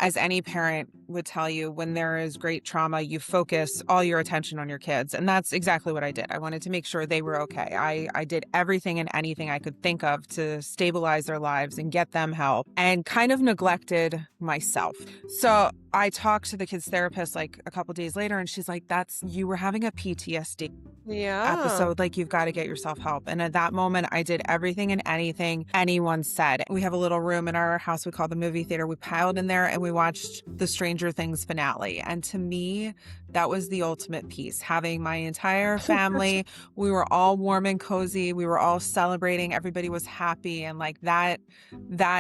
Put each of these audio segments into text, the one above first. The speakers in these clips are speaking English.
as any parent would tell you, when there is great trauma, you focus all your attention on your kids. And that's exactly what I did. I wanted to make sure they were okay. I did everything and anything I could think of to stabilize their lives and get them help, and kind of neglected myself. So I talked to the kids therapist like a couple days later, and she's like, "That's you were having a PTSD Yeah. episode, like, you've got to get yourself help." And at that moment, I did everything and anything anyone said. We have a little room in our house we call the movie theater. We piled in there and we watched the Stranger Things finale. And to me, that was the ultimate piece. Having my entire family, we were all warm and cozy. We were all celebrating. Everybody was happy. And like that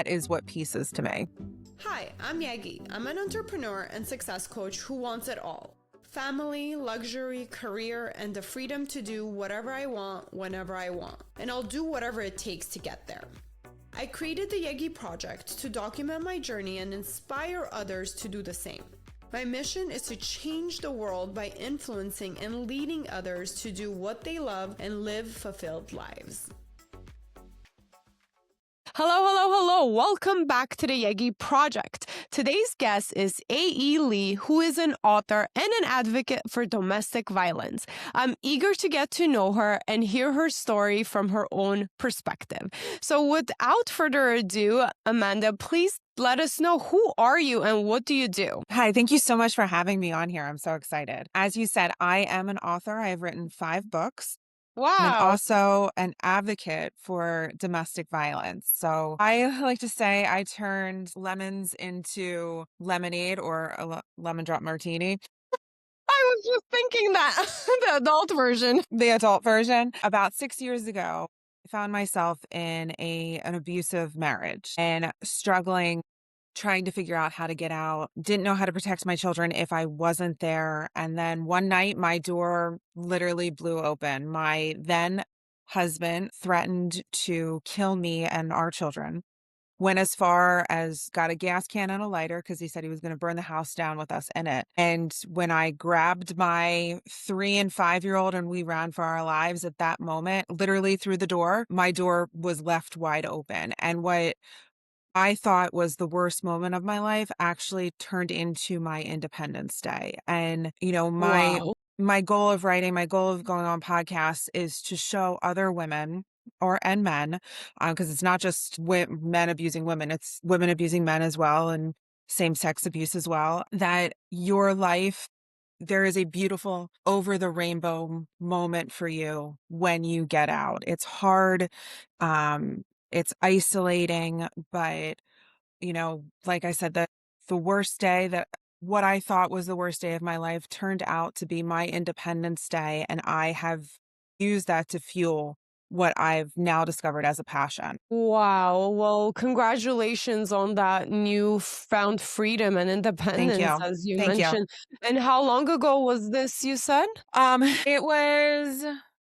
is what peace is to me. Hi, I'm Yegi. I'm an entrepreneur and success coach who wants it all: family, luxury, career, and the freedom to do whatever I want whenever I want. And I'll do whatever it takes to get there. I created the Yegi Project to document my journey and inspire others to do the same. My mission is to change the world by influencing and leading others to do what they love and live fulfilled lives. Hello, hello, hello. Welcome back to the Yegi Project. Today's guest is A.E. Lee, who is an author and an advocate for domestic violence. I'm eager to get to know her and hear her story from her own perspective. So without further ado, Amanda, please let us know, who are you and what do you do? Hi, thank you so much for having me on here. I'm so excited. As you said, I am an author. I have written 5 books. I'm Wow. also an advocate for domestic violence. So I like to say I turned lemons into lemonade, or a lemon drop martini, I was just thinking that, the adult version. the adult version. About 6 years ago, I found myself in an abusive marriage and struggling, trying to figure out how to get out. Didn't know how to protect my children if I wasn't there. And then one night, my door literally blew open. My then husband threatened to kill me and our children. Went as far as got a gas can and a lighter because he said he was going to burn the house down with us in it. And when I grabbed my 3 and 5-year-old and we ran for our lives at that moment, literally through the door, my door was left wide open. And what I thought was the worst moment of my life actually turned into my Independence Day. And, Wow. my goal of writing, my goal of going on podcasts is to show other women and men, because it's not just men abusing women, it's women abusing men as well, and same-sex abuse as well, that your life, there is a beautiful over the rainbow moment for you when you get out. It's hard. It's isolating, but like I said, the worst day, that what I thought was the worst day of my life turned out to be my Independence Day. And I have used that to fuel what I've now discovered as a passion. Wow. Well, congratulations on that newfound freedom and Thank independence, you. as you Thank you. mentioned. And how long ago was this, you said?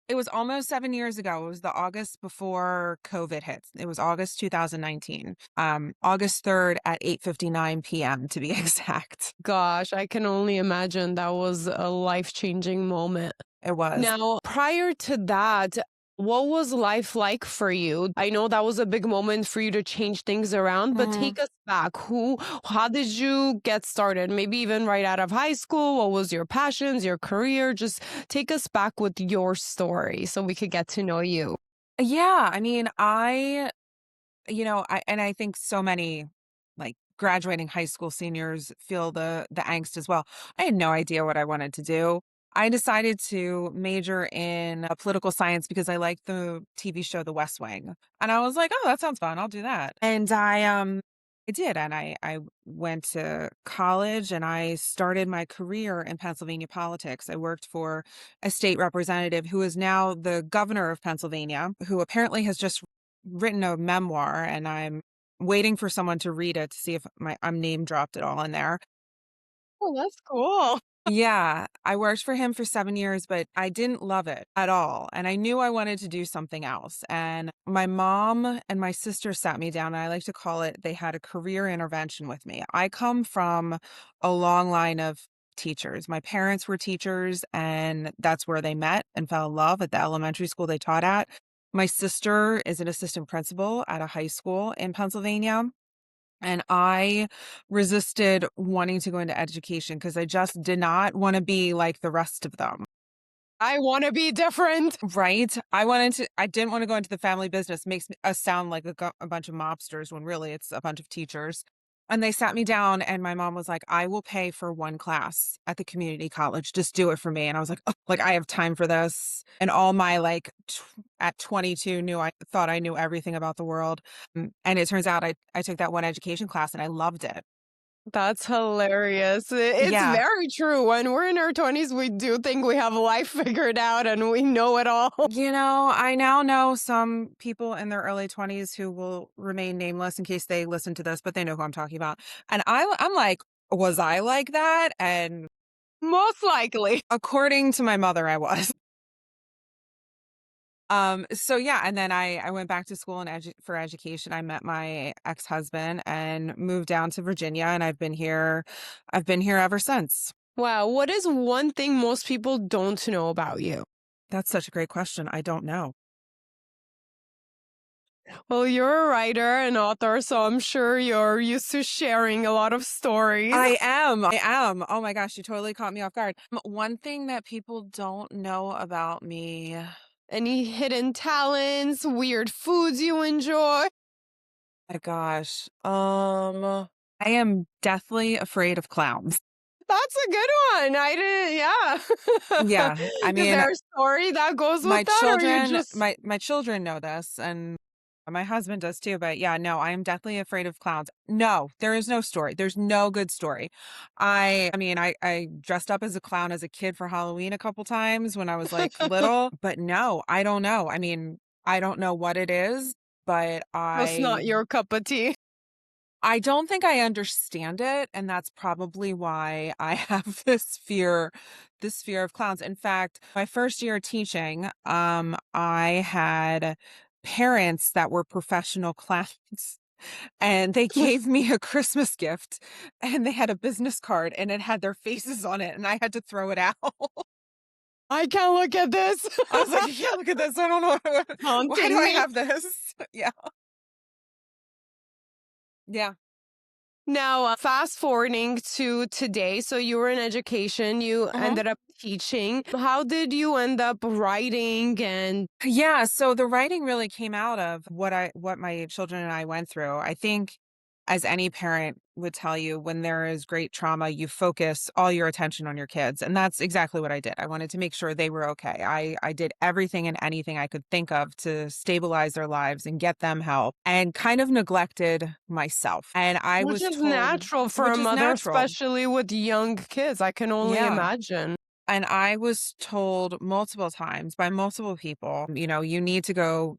It was almost 7 years ago. It was the August before COVID hit. It was August 2019. August 3rd at 8:59 p.m. to be exact. Gosh, I can only imagine that was a life-changing moment. It was. Now, prior to that, what was life like for you? I know that was a big moment for you to change things around, but Mhm. take us back. How did you get started? Maybe even right out of high school. What was your passions, your career? Just take us back with your story so we could get to know you. Yeah, I mean, I think so many, like, graduating high school seniors feel the angst as well. I had no idea what I wanted to do. I decided to major in political science because I liked the TV show The West Wing. And I was like, "Oh, that sounds fun. I'll do that." And I did, and I went to college and I started my career in Pennsylvania politics. I worked for a state representative who is now the governor of Pennsylvania, who apparently has just written a memoir, and I'm waiting for someone to read it to see if I'm name dropped at all in there. Oh, that's cool. Yeah, I worked for him for 7 years, but I didn't love it at all, and I knew I wanted to do something else. And my mom and my sister sat me down, and I like to call it, they had a career intervention with me. I come from a long line of teachers. My parents were teachers, and that's where they met and fell in love, at the elementary school they taught at. My sister is an assistant principal at a high school in Pennsylvania. And I resisted wanting to go into education because I just did not want to be like the rest of them. I want to be different. Right? I didn't want to go into the family business. Us sound like a bunch of mobsters when really it's a bunch of teachers. And they sat me down and my mom was like, I will pay for one class at the community college. Just do it for me. And I was like, oh, like I have time for this. And all my at 22 I thought I knew everything about the world. And it turns out I took that one education class and I loved it. That's hilarious. It's Yeah. very true. When we're in our 20s, we do think we have life figured out and we know it all. I now know some people in their early 20s who will remain nameless in case they listen to this, but they know who I'm talking about. And I'm like, was I like that? And Most likely. according to my mother, I was. So yeah, and then I went back to school and for education. I met my ex-husband and moved down to Virginia and I've been here ever since. Wow. What is one thing most people don't know about you? That's such a great question. I don't know. Well, you're a writer and author, so I'm sure you're used to sharing a lot of stories. I am. I am. Oh my gosh, you totally caught me off guard. One thing that people don't know about me. Any hidden talents, weird foods you enjoy? My gosh. I am deathly afraid of clowns. That's a good one. I didn't, yeah. Yeah. I Is mean, there a story that goes with that, or you just my children know this and my husband does too, but yeah, no, I am deathly afraid of clowns. No, there is no story. There's no good story. I mean, I dressed up as a clown as a kid for Halloween a couple times when I was like little, but no, I don't know. I mean, I don't know what it is, but just not your cup of tea? I don't think I understand it, and that's probably why I have this fear of clowns. In fact, my first year teaching, I had parents that were professional clowns, and they gave me a Christmas gift, and they had a business card, and it had their faces on it, and I had to throw it out. I can't look at this. I was like, "Yeah, look at this. I don't know why do Haunting I me. have this?" Yeah. Yeah. Now, fast forwarding to today, so you were in education, you Mhm. ended up teaching. How did you end up writing and Yeah, so the writing really came out of what my children and I went through. I think as any parent would tell you, when there is great trauma, you focus all your attention on your kids. And that's exactly what I did. I wanted to make sure they were okay. I did everything and anything I could think of to stabilize their lives and get them help and kind of neglected myself. And I which was is told, natural for a which is mother, natural. especially with young kids. I can only Yeah. imagine. And I was told multiple times by multiple people, you need to go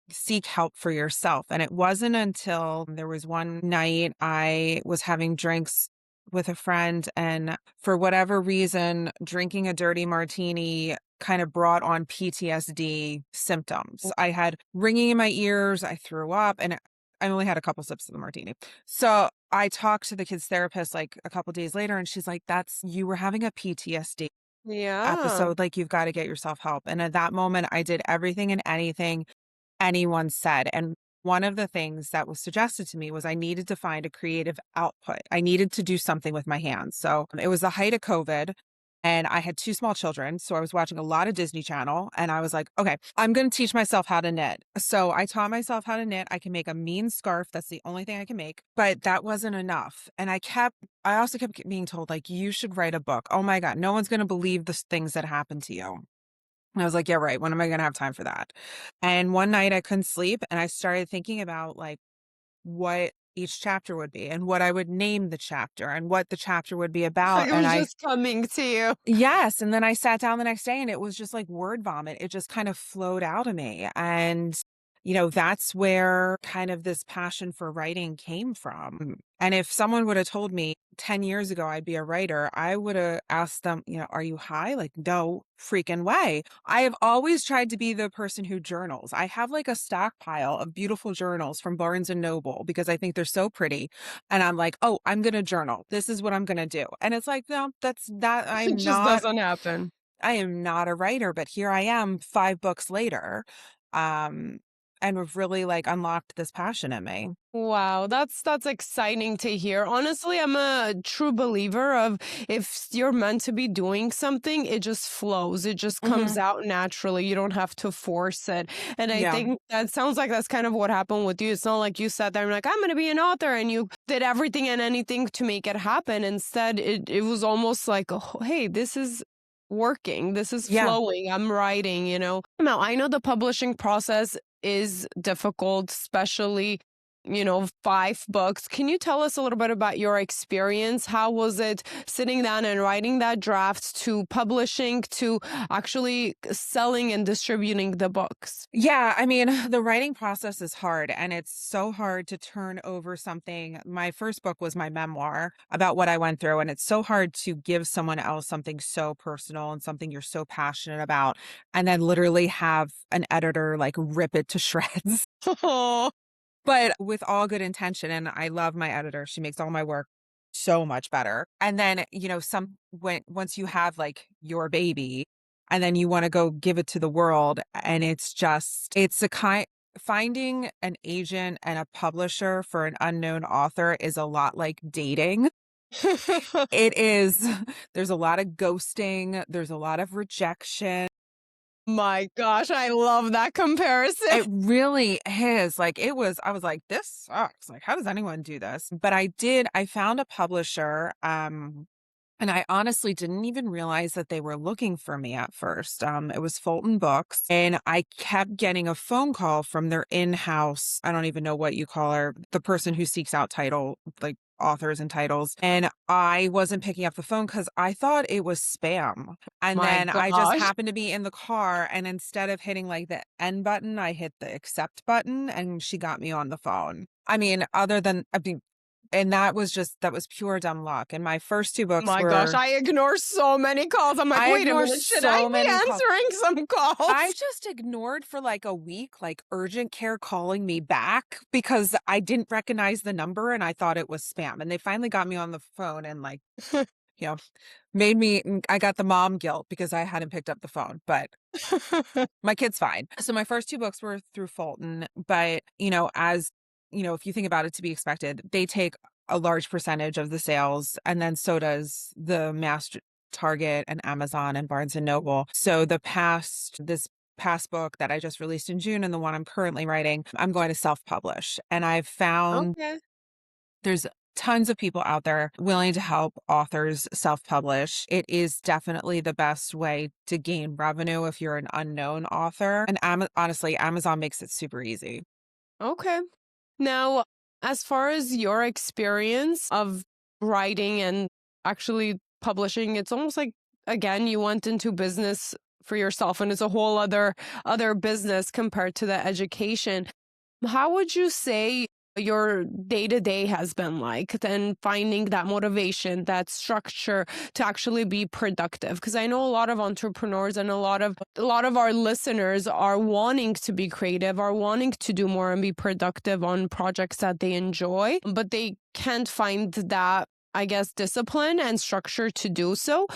seek help for yourself. And it wasn't until there was one night I was having drinks with a friend, and for whatever reason, drinking a dirty martini kind of brought on PTSD symptoms. I had ringing in my ears, I threw up, and I only had a couple sips of the martini. So I talked to the kid's therapist like a couple days later, and she's like, that's you were having a PTSD Yeah. episode. Like, you've got to get yourself help. And at that moment, I did everything and anything anyone said. And one of the things that was suggested to me was I needed to find a creative output. I needed to do something with my hands. So it was the height of COVID. And I had two small children. So I was watching a lot of Disney Channel and I was like, okay, I'm going to teach myself how to knit. So I taught myself how to knit. I can make a mean scarf. That's the only thing I can make. But that wasn't enough. And I also kept being told, like, you should write a book. Oh my God, no one's going to believe the things that happened to you. And I was like, yeah, right. When am I going to have time for that? And one night I couldn't sleep and I started thinking about like what each chapter would be and what I would name the chapter and what the chapter would be about. It And was just coming to you. yes. And then I sat down the next day and it was just like word vomit. It just kind of flowed out of me. And, that's where kind of this passion for writing came from. And if someone would have told me 10 years ago I'd be a writer, I would have asked them, are you high? Like, no freaking way. I have always tried to be the person who journals. I have like a stockpile of beautiful journals from Barnes and Noble because I think they're so pretty. And I'm like, oh, I'm going to journal. This is what I'm going to do. And it's like, no, that's not, It just doesn't happen. I am not a writer, but here I am 5 books later. Um, and have really like unlocked this passion in me. Wow, that's exciting to hear. Honestly, I'm a true believer of if you're meant to be doing something, it just flows. It just comes Hmm. out naturally. You don't have to force it. And I Yeah. think that sounds like that's kind of what happened with you. It's not like you sat there and like, I'm gonna be an author and you did everything and anything to make it happen. Instead, it was almost like, oh, hey, this is working. This is Yeah. flowing. I'm writing, you know. Now I know the publishing process is difficult, especially 5 books. Can you tell us a little bit about your experience? How was it sitting down and writing that draft to publishing to actually selling and distributing the books? Yeah, I mean, the writing process is hard and it's so hard to turn over something. My first book was my memoir about what I went through, and it's so hard to give someone else something so personal and something you're so passionate about, and then literally have an editor like rip it to shreds. Oh, But with all good intention, and I love my editor. She makes all my work so much better. And then, once you have like your baby and then you want to go give it to the world, and it's a kind finding an agent and a publisher for an unknown author is a lot like dating. It is there's a lot of ghosting, there's a lot of rejection. my gosh, I love that comparison. It really is, like, I was like, "This sucks, like, how does anyone do this?" But I found a publisher, and I honestly didn't even realize that they were looking for me at first. It was Fulton Books, and I kept getting a phone call from their in-house, I don't even know what you call her, the person who seeks out like, authors and titles, and I wasn't picking up the phone because I thought it was spam. And My then I just gosh. happened to be in the car, and instead of hitting, like, the end button, I hit the accept button, and she got me on the phone. I mean, and that was pure dumb luck, and my first 2 books My gosh, were I ignore so many calls. I'm like, I wait a ignore minute, should I so be many calls. answering some I calls? just ignored for, like, a week, like, urgent care calling me back because I didn't recognize the number and I thought it was spam, and they finally got me on the phone and, like, you know, I got the mom guilt because I hadn't picked up the phone, but my kid's fine. So my first 2 books were through Fulton, but, if you think about it, to be expected, they take a large percentage of the sales, and then so does the Target and Amazon and Barnes& and Noble. So this past book that I just released in June and the one I'm currently writing, I'm going to self-publish, and I've found Okay. there's tons of people out there willing to help authors self-publish. It is definitely the best way to gain revenue if you're an unknown author. And honestly, Amazon makes it super easy. Okay. Now, as far as your experience of writing and actually publishing, it's almost like again you went into business for yourself and it's a whole other business compared to the education. How would you say your day to day has been like, then finding that motivation, that structure to actually be productive? Because I know a lot of entrepreneurs and a lot of our listeners are wanting to be creative, are wanting to do more and be productive on projects that they enjoy, but they can't find that, I guess, discipline and structure to do so.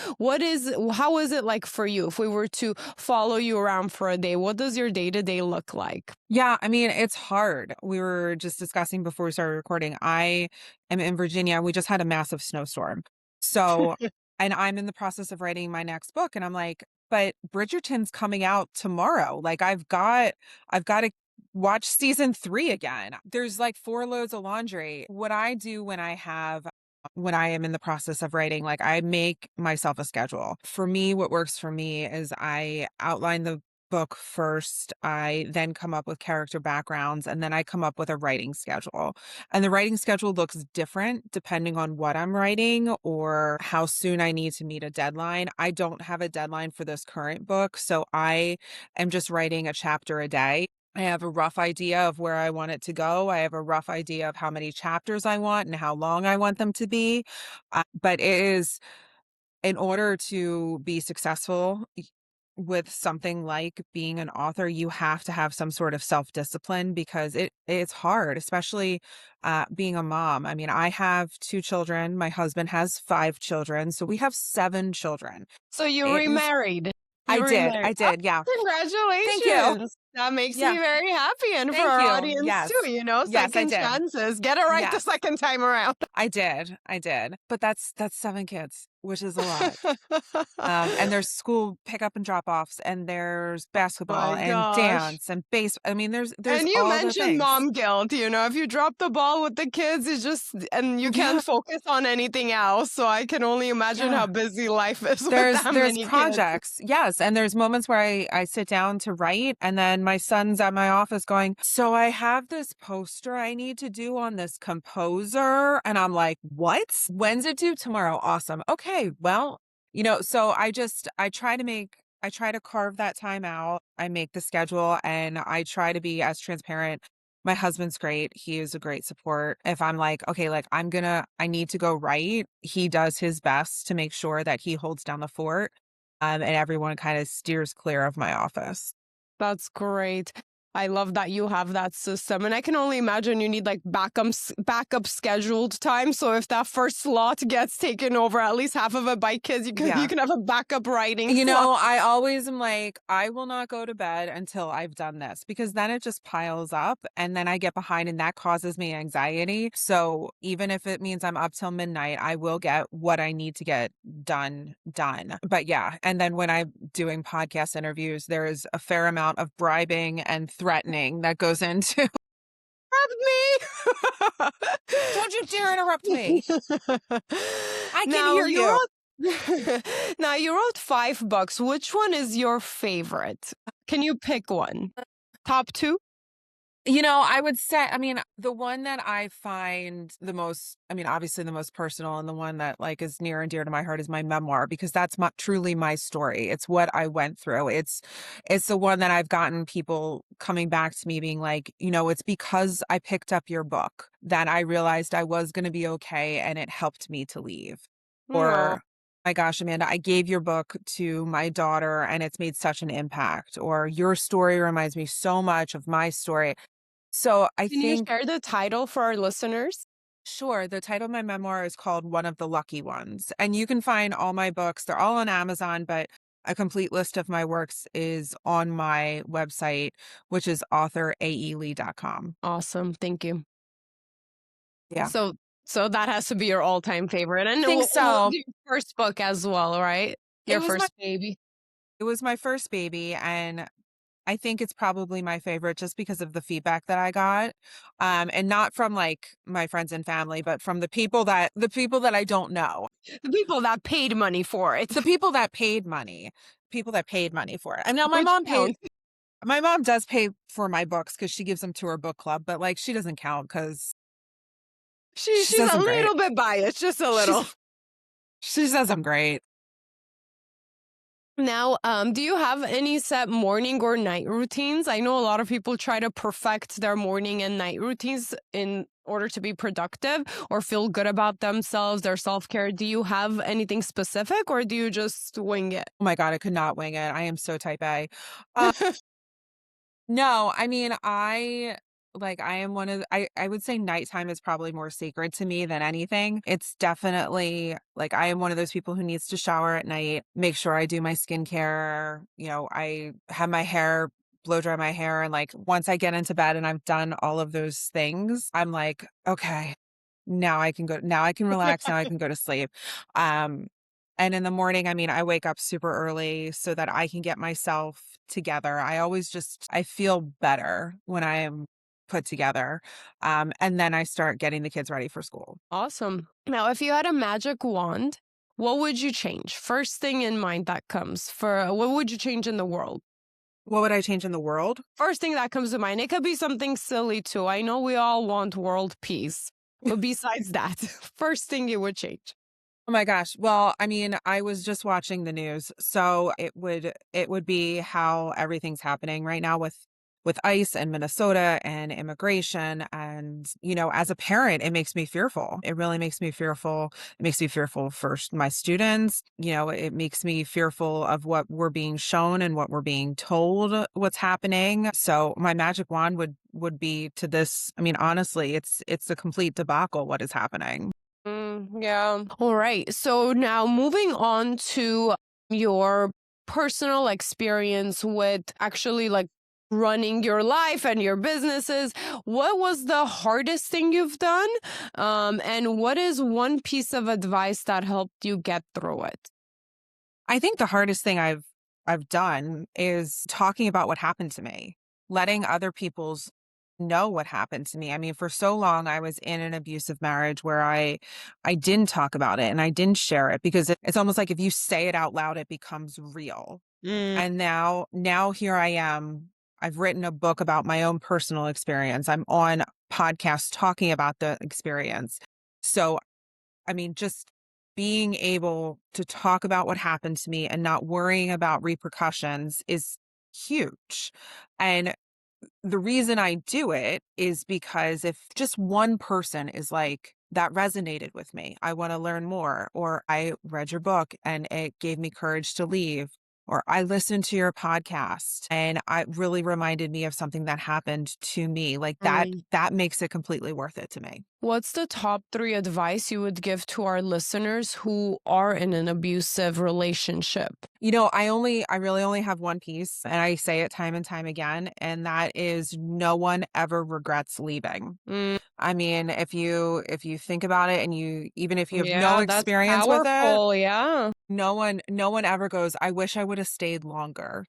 How is it like for you? If we were to follow you around for a day, what does your day to day look like? Yeah, I mean, it's hard. We were just discussing before we started recording. I am in Virginia. We just had a massive snowstorm. So, and I'm in the process of writing my next book, and I'm like, but Bridgerton's coming out tomorrow. Like I've got to watch season 3 again. There's like 4 loads of laundry. What I do when I am in the process of writing, like I make myself a schedule. For me, what works for me is I outline the book first. I then come up with character backgrounds, and then I come up with a writing schedule. And the writing schedule looks different depending on what I'm writing or how soon I need to meet a deadline. I don't have a deadline for this current book, so I am just writing a chapter a day. I have a rough idea of where I want it to go. I have a rough idea of how many chapters I want and how long I want them to be. But it is in order to be successful with something like being an author, you have to have some sort of self-discipline because it's hard, especially being a mom. I mean, I have 2 children. My husband has 5 children, so we have 7 children. So you It is remarried. I You did. remarried. I Oh, did. Yeah. Thank you. congratulations. That makes me Yeah. very happy, and for Thank our you. audience Yes. too, Yes, I second did. chances. Get it right the Yes, second time around. I did. I did. But that's 7 kids, which is a lot. And there's school pickup and drop-offs, and there's basketball My and gosh. dance and I mean, there's And you all the mentioned things. mom guilt, if you drop the ball with the kids, it's just, and you can't Yeah, focus on anything else. So I can only imagine how yeah. busy life is with that There's many kids. projects, yes, and there's moments where I sit down to write, and then my son's at my office going, "So I have this poster I need to do on this composer," and I'm like, "What? When's it due? Tomorrow. Awesome. Okay, well," so I try to carve that time out. I make the schedule, and I try to be as transparent. My husband's great. He is a great support. If I'm like, okay, like I need to go write, he does his best to make sure that he holds down the fort. And everyone kind of steers clear of my office. That's great. I love that you have that system. And I can only imagine you need like backup scheduled time. So if that first slot gets taken over, at least half of it by kids, you Yeah. can have a backup writing slot. I always am like, I will not go to bed until I've done this because then it just piles up and then I get behind and that causes me anxiety. So even if it means I'm up till midnight, I will get what I need to get done. But yeah. And then when I'm doing podcast interviews, there is a fair amount of bribing and threatening that goes into. Help Don't you dare interrupt me. me. I can now hear you you. wrote now you wrote 5 books. Which one is your favorite? Can you pick one? Top two? I would say, I mean, the one that I find the most, I mean, obviously the most personal and the one that like is near and dear to my heart is my memoir because that's truly my story. It's what I went through. It's the one that I've gotten people coming back to me being like, it's because I picked up your book that I realized I was going to be okay and it helped me to leave. No. Or my gosh, Amanda, I gave your book to my daughter and it's made such an impact. Or your story reminds me so much of my story. So I Can you think, share the title for our listeners? sure, the title of my memoir is called One of the Lucky Ones. And you can find all my books. They're all on Amazon, but a complete list of my works is on my website, which is author.aelee.com. Awesome. Thank you. Yeah. So so that has to be your all-time favorite. And I think what was so. your first book as well, right? It Your was my first baby. it was my first baby and I think it's probably my favorite just because of the feedback that I got. And not from like my friends and family, but from the people that I don't know. The people that paid money for it. The people that paid money for it. I know Which count. my mom does pay for my books because she gives them to her book club, but like she doesn't count because she She's says a I'm great. little bit biased, just a little. She's she says I'm great. Now, do you have any set morning or night routines? I know a lot of people try to perfect their morning and night routines in order to be productive or feel good about themselves, their self-care. Do you have anything specific or do you just wing it? Oh my God, I could not wing it. I am so type A. Uh, no, I mean, I am one of I would say nighttime is probably more sacred to me than anything. It's definitely like I am one of those people who needs to shower at night, make sure I do my skincare, I have my hair blow dry my hair and like once I get into bed and I've done all of those things, I'm like, okay, now I can relax, now I can go to sleep. Um, and in the morning, I mean, I wake up super early so that I can get myself together. I feel better when I am put together. And then I start getting the kids ready for school. Awesome. Now, if you had a magic wand, what would you change? First thing in mind that comes for what would you change in the world? What would I change in the world? First thing that comes to mind. It could be something silly too. I know we all want world peace. But besides that, first thing you would change. Oh my gosh. Well, I mean, I was just watching the news. So it would be how everything's happening right now with ICE and Minnesota and immigration and as a parent it makes me fearful. It really makes me fearful. It makes me fearful for my students. It makes me fearful of what we're being shown and what we're being told what's happening. So my magic wand would be to this. I mean, honestly, it's a complete debacle what is happening. Yeah. All right. So now moving on to your personal experience with actually like running your life and your businesses. What was the hardest thing you've done? And what is one piece of advice that helped you get through it? I think the hardest thing I've done is talking about what happened to me, letting other people's know what happened to me. I mean, for so long I was in an abusive marriage where I didn't talk about it and I didn't share it because it's almost like if you say it out loud, it becomes real. Mm, And now here I am. I've written a book about my own personal experience. I'm on podcasts talking about the experience. So I mean, just being able to talk about what happened to me and not worrying about repercussions is huge. And the reason I do it is because if just one person is like, that resonated with me, I want to learn more, or I read your book and it gave me courage to leave, or I listened to your podcast and it really reminded me of something that happened to me, like mm. that makes it completely worth it to me. What's the top three advice you would give to our listeners who are in an abusive relationship? I really only have one piece and I say it time and time again, and that is no one ever regrets leaving. Mm, I mean, if you think about it and even if you have no yeah, that's experience with it, powerful. Yeah. no one ever goes, I wish I would have stayed longer.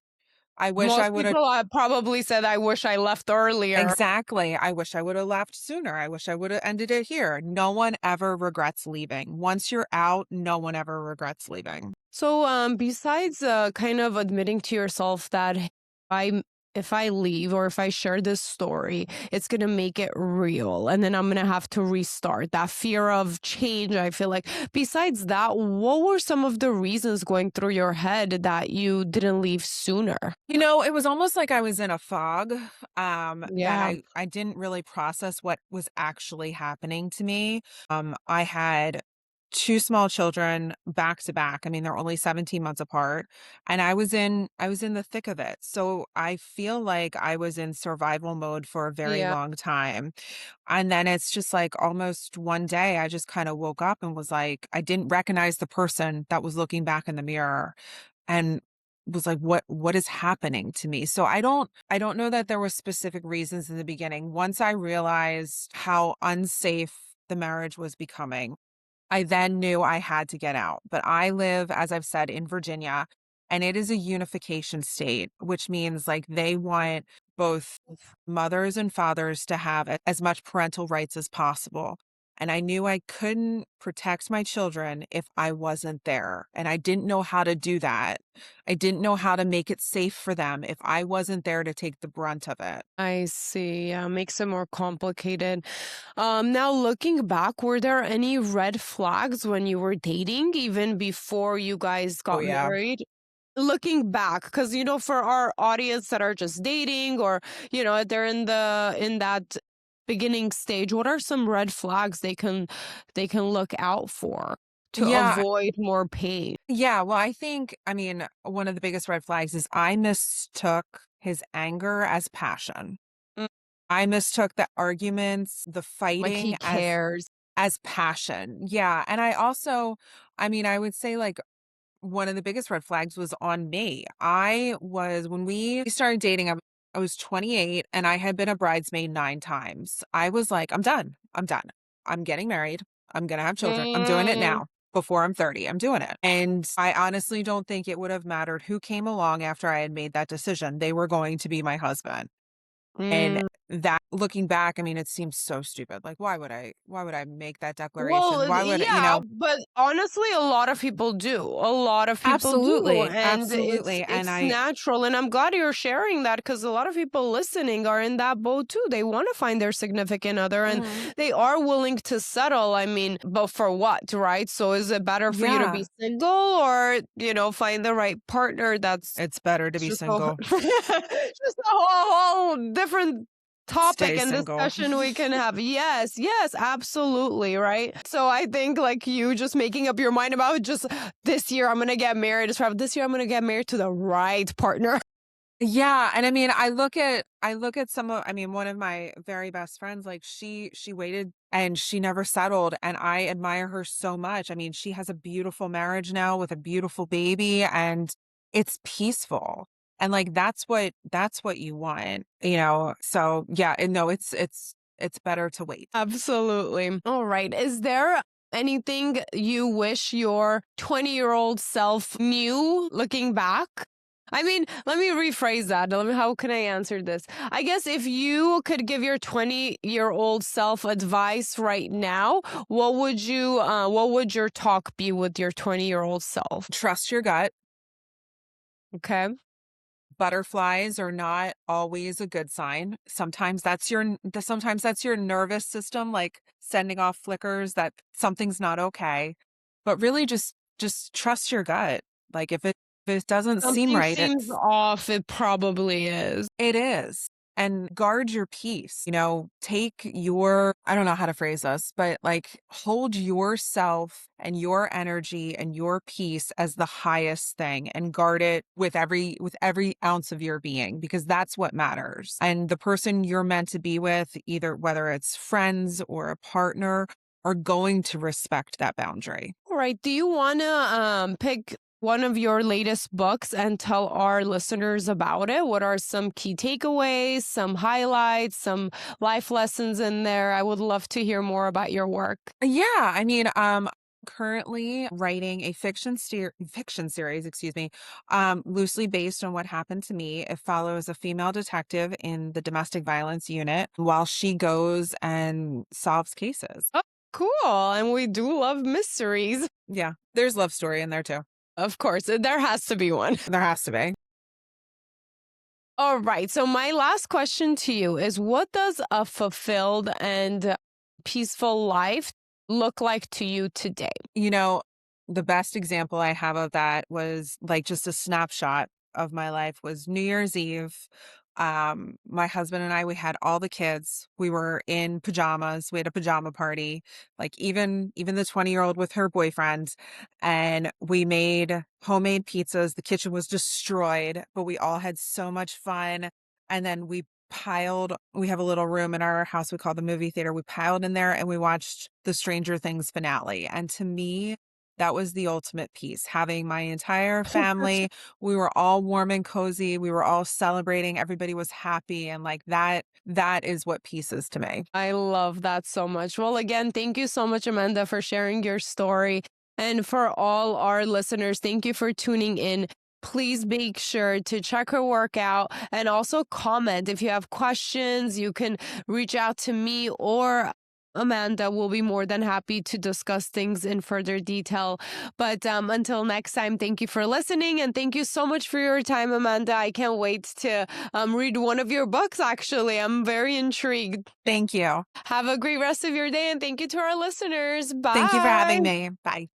I wish I Most would have people probably said, I wish I left earlier. exactly. I wish I would have left sooner. I wish I would have ended it here. No one ever regrets leaving. Once you're out, no one ever regrets leaving. So, besides kind of admitting to yourself that I, if I leave or if I share this story, it's gonna make it real, and then I'm gonna have to restart. That fear of change, I feel like. Besides that, what were some of the reasons going through your head that you didn't leave sooner? It was almost like I was in a fog, that Yeah, I didn't really process what was actually happening to me. I had 2 small children back to back. I mean, they're only 17 months apart, and I was in the thick of it. So I feel like I was in survival mode for a very yeah, long time. And then it's just like almost one day I just kind of woke up and was like, I didn't recognize the person that was looking back in the mirror and was like, what is happening to me? So I don't know that there were specific reasons in the beginning. Once I realized how unsafe the marriage was becoming, I then knew I had to get out. But I live, as I've said, in Virginia, and it is a unification state, which means like they want both mothers and fathers to have as much parental rights as possible. And I knew I couldn't protect my children if I wasn't there. And I didn't know how to do that. I didn't know how to make it safe for them if I wasn't there to take the brunt of it. I see. Yeah, makes it more complicated. Now looking back, were there any red flags when you were dating, even before you guys Oh, got yeah. married? Looking back, because for our audience that are just dating, or they're in that beginning stage, what are some red flags they can look out for to Yeah. avoid more pain? Yeah, well, I mean, one of the biggest red flags is I mistook his anger as passion. Mm, I mistook the arguments, the like he fighting cares. as passion. Yeah, and I mean, I would say like one of the biggest red flags was on me. When we started dating, I was 28 and I had been a bridesmaid 9 times. I was like, I'm done. I'm done. I'm getting married. I'm going to have children. I'm doing it Mm, now. Before I'm 30, I'm doing it. And I honestly don't think it would have mattered who came along after I had made that decision. They were going to be my husband. And mm. that looking back, I mean, it seems so stupid. Like, why would I make that Well, declaration? Why would yeah, but honestly, a lot of people do. A lot of people do, Absolutely. and it's Absolutely. And it's natural. And I'm glad you're sharing that, because a lot of people listening are in that boat too. They want to find their significant other, and Mhm. they are willing to settle. I mean, but for what, right? So, is it better for you to Yeah. be single, or find the right partner that's It's better to be just a single. just a whole different topic Stay and single. discussion we can have. Yes, yes, absolutely, right? So I think like you just making up your mind about just this year I'm gonna get married is probably this year I'm gonna get married to the right partner. Yeah, and I mean, I look at some of I mean, one of my very best friends, like she waited and she never settled, and I admire her so much. I mean, she has a beautiful marriage now with a beautiful baby and it's peaceful. And like that's what you want, you know. So yeah, and no, it's better to wait. Absolutely. All right. Is there anything you wish your 20-year-old self knew looking back? I mean, let me rephrase that. How can I answer this? I guess if you could give your 20-year-old self advice right now, what would your talk be with your 20-year-old self? Trust your gut. Okay. Butterflies are not always a good sign. Sometimes that's your nervous system like sending off flickers that something's not okay. But really just trust your gut. Like if it doesn't seem Something right, seems off, it probably is. it is. And guard your peace. You know, take your, I don't know how to phrase this, but like hold yourself and your energy and your peace as the highest thing and guard it with every ounce of your being, because that's what matters. And the person you're meant to be with, either whether it's friends or a partner, are going to respect that boundary. All right. Do you want to pick one of your latest books and tell our listeners about it? What are some key takeaways, some highlights, some life lessons in there? I would love to hear more about your work. Yeah, I mean, currently writing a fiction series, excuse me, loosely based on what happened to me. It follows a female detective in the domestic violence unit while she goes and solves cases. Oh, cool. And we do love mysteries. Yeah, there's love story in there too. Of course, there has to be one. There has to be. All right. So, my last question to you is, what does a fulfilled and peaceful life look like to you today? You know, the best example I have of that was like just a snapshot of my life was New Year's Eve. My husband and I, we had all the kids. We were in pajamas. We had a pajama party, like even the 20-year-old with her boyfriend, and we made homemade pizzas. The kitchen was destroyed, but we all had so much fun. And then we have a little room in our house we call the movie theater. We piled in there and we watched the Stranger Things finale. And to me, that was the ultimate piece. Having my entire family, we were all warm and cozy. We were all celebrating. Everybody was happy. And like that is what peace is to me. I love that so much. Well, again, thank you so much, Amanda, for sharing your story. And for all our listeners, thank you for tuning in. Please make sure to check her work out and also comment. If you have questions, you can reach out to me or Amanda. Will be more than happy to discuss things in further detail. But until next time, thank you for listening. And thank you so much for your time, Amanda. I can't wait to read one of your books, actually. I'm very intrigued. Thank you. Have a great rest of your day. And thank you to our listeners. Thank you for Bye. having me. Bye.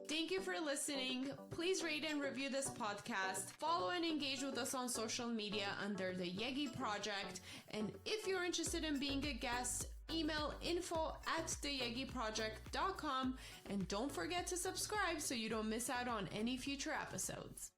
Thank you for listening. Please rate and review this podcast. Follow and engage with us on social media under the Yegi Project. And if you're interested in being a guest, email info@theyegiproject.com. And don't forget to subscribe so you don't miss out on any future episodes.